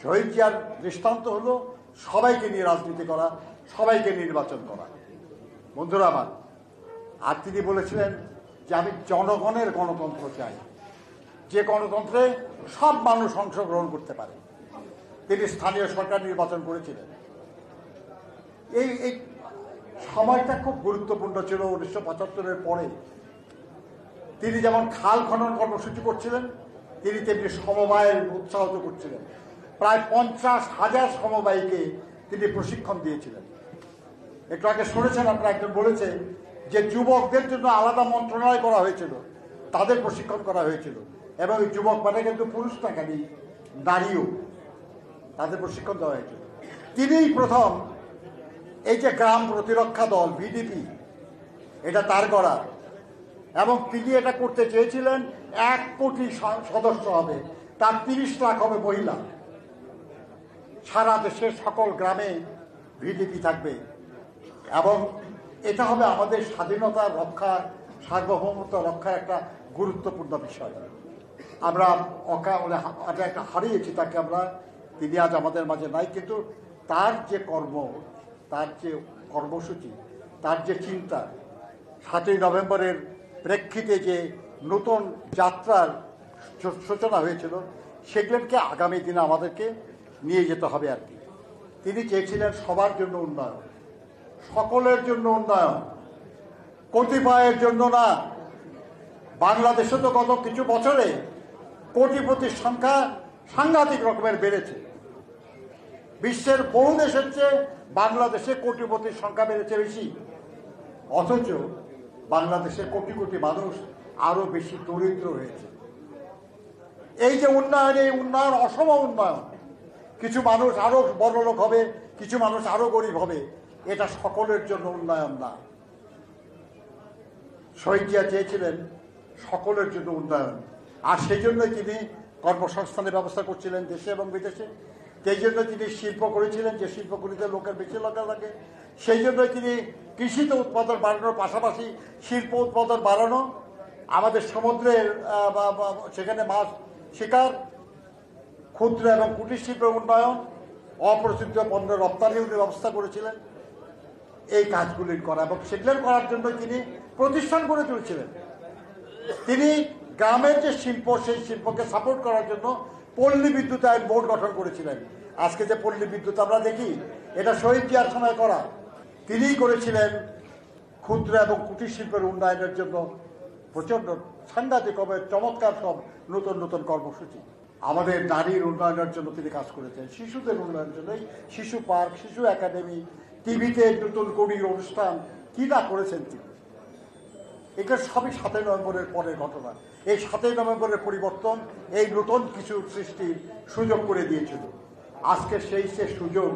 শহীদ জিয়ার দৃষ্টান্ত হলো সবাইকে নিয়ে রাজনীতি করা, সবাইকে নির্বাচন করা। বন্ধুরা আমার, আর তিনি বলেছিলেন যে আমি জনগণের গণতন্ত্র চাই, যে গণতন্ত্রে সব মানুষ অংশগ্রহণ করতে পারে। তিনি স্থানীয় সরকার নির্বাচন করেছিলেন। এই সময়টা খুব গুরুত্বপূর্ণ ছিল। 1975-এর পরে তিনি যেমন খাল খনন কর্মসূচি করছিলেন, তিনি তেমনি সমবায়ের উৎসাহিত করছিলেন। প্রায় 50,000 সমবায়ীকে তিনি প্রশিক্ষণ দিয়েছিলেন। একটু আগে শুনেছেন আপনারা, একজন বলেছে যে যুবকদের জন্য আলাদা মন্ত্রণালয় করা হয়েছিল, তাদের প্রশিক্ষণ করা হয়েছিল। এবং এই যুবক মানে কিন্তু পুরুষ না, খালি নারীও, তাদের প্রশিক্ষণ দেওয়া হয়েছিল। তিনিই প্রথম এই যে গ্রাম প্রতিরক্ষা দল ভিডিপি, এটা তার করা। এবং তিনি এটা করতে চেয়েছিলেন 1 কোটি সদস্য হবে, তার 30 লাখ হবে মহিলা। সারা দেশের সকল গ্রামে ভিডিপি থাকবে এবং এটা হবে আমাদের স্বাধীনতা রক্ষা, সার্বভৌমত্ব রক্ষার একটা গুরুত্বপূর্ণ বিষয়। আমরা একটা হারিয়েছি তাকে আমরা, তিনি আজ আমাদের মাঝে নাই। কিন্তু তার যে কর্ম, তার যে কর্মসূচি, তার যে চিন্তা, 7ই নভেম্বরের প্রেক্ষিতে যে নতুন যাত্রার সূচনা হয়েছিল, সেগুলোকে আগামী দিনে আমাদেরকে নিয়ে যেতে হবে আর কি। তিনি চেয়েছিলেন সবার জন্য উন্নয়ন, সকলের জন্য উন্নয়ন, কতিপয়ের জন্য না। বাংলাদেশে তো গত কিছু বছরে কোটিপতির সংখ্যা সাংঘাতিক রকমের বেড়েছে। বিশ্বের বহু দেশের চেয়ে বাংলাদেশে কোটিপতির সংখ্যা বেড়েছে বেশি। অথচ বাংলাদেশের কোটি কোটি মানুষ আরো বেশি দরিদ্র হয়েছে। এই যে উন্নয়ন, এই উন্নয়ন অসম উন্নয়ন। কিছু মানুষ আরো বড়লোক হবে, কিছু মানুষ আরো গরিব হবে, এটা সকলের জন্য উন্নয়ন না। শহীদ জিয়া চেয়েছিলেন সকলের জন্য উন্নয়ন, আর সেই জন্যই তিনি কর্মসংস্থানের ব্যবস্থা করছিলেন দেশে এবং বিদেশে। সেই জন্য তিনি শিল্প করেছিলেন, যে শিল্পগুলিতে লোকের বেশি লাগা লাগে। সেই জন্যই তিনি কৃষিতে উৎপাদন বাড়ানোর পাশাপাশি শিল্প উৎপাদন বাড়ানো, আমাদের সমুদ্রের সেখানে মাছ শিকার, ক্ষুদ্র এবং কুটির শিল্পের উন্নয়ন, অপ্রচলিত পণ্য রপ্তানির ব্যবস্থা করেছিলেন। এই কাজগুলির করা এবং সেগুলোর করার জন্য তিনি প্রতিষ্ঠান গড়ে তুলেছিলেন। তিনি গ্রামের যে শিল্প, সেই শিল্পকে সাপোর্ট করার জন্য পল্লী বিদ্যুতায়ন বোর্ড গঠন করেছিলেন। আজকে যে পল্লী বিদ্যুৎ আমরা দেখি, এটা শহীদ জিয়ার সময় করা। তিনিই করেছিলেন ক্ষুদ্র এবং কুটির শিল্পের উন্নয়নের জন্য প্রচণ্ড সাংঘাতিক চমৎকার সব নতুন নতুন কর্মসূচি। আমাদের নারীর উন্নয়নের জন্য তিনি কাজ করেছেন, শিশুদের উন্নয়নের জন্য শিশু পার্ক, শিশু একাডেমি, টিভিতে নতুন কবির অনুষ্ঠান, কি না করেছেন তিনি। এটা সবই 7ই নভেম্বরের পরের ঘটনা। এই 7ই নভেম্বরের পরিবর্তন এই নতুন কিছু সৃষ্টির সুযোগ করে দিয়েছিল। আজকে সেই সুযোগ,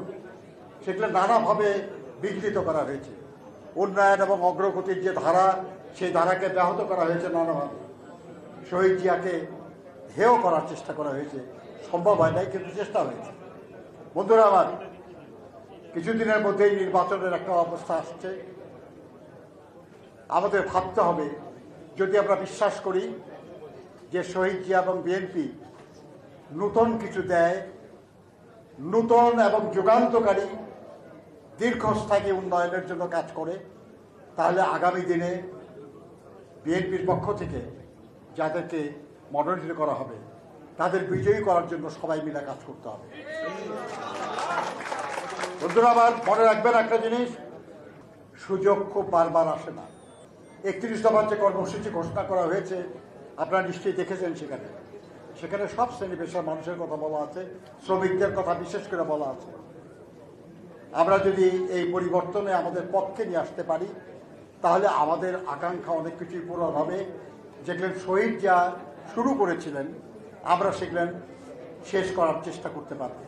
সেগুলো নানাভাবে বিঘ্নিত করা হয়েছে। উন্নয়ন এবং অগ্রগতির যে ধারা, সেই ধারাকে ব্যাহত করা হয়েছে নানাভাবে। শহীদ জিয়াকে হেয় করার চেষ্টা করা হয়েছে, সম্ভব হয় নাই, কিন্তু চেষ্টা হয়েছে। বন্ধুরা আমার, কিছুদিনের মধ্যেই নির্বাচনের একটা অবস্থা আসছে। আমাদের ভাবতে হবে, যদি আমরা বিশ্বাস করি যে শহীদ জিয়া এবং বিএনপি নতুন কিছু দেয়, নতুন এবং যুগান্তকারী দীর্ঘস্থায়ী উন্নয়নের জন্য কাজ করে, তাহলে আগামী দিনে বিএনপির পক্ষ থেকে যাদেরকে মনোনীত করা হবে, তাদের বিজয়ী করার জন্য সবাই মিলে কাজ করতে হবে। বন্ধুরা আমার, মনে রাখবেন একটা জিনিস, সুযোগ খুব বারবার আসে না। 31 দফার যে কর্মসূচি ঘোষণা করা হয়েছে, আপনারা নিশ্চয়ই দেখেছেন। সেখানে সব শ্রেণী পেশার মানুষের কথা বলা আছে, শ্রমিকদের কথা বিশেষ করে বলা আছে। আমরা যদি এই পরিবর্তনে আমাদের পক্ষে নিয়ে আসতে পারি, তাহলে আমাদের আকাঙ্ক্ষা অনেক কিছুই পূরণ হবে। যেগুলো শহীদ যা শুরু করেছিলেন, আমরা সেগুলো শেষ করার চেষ্টা করতে পারব।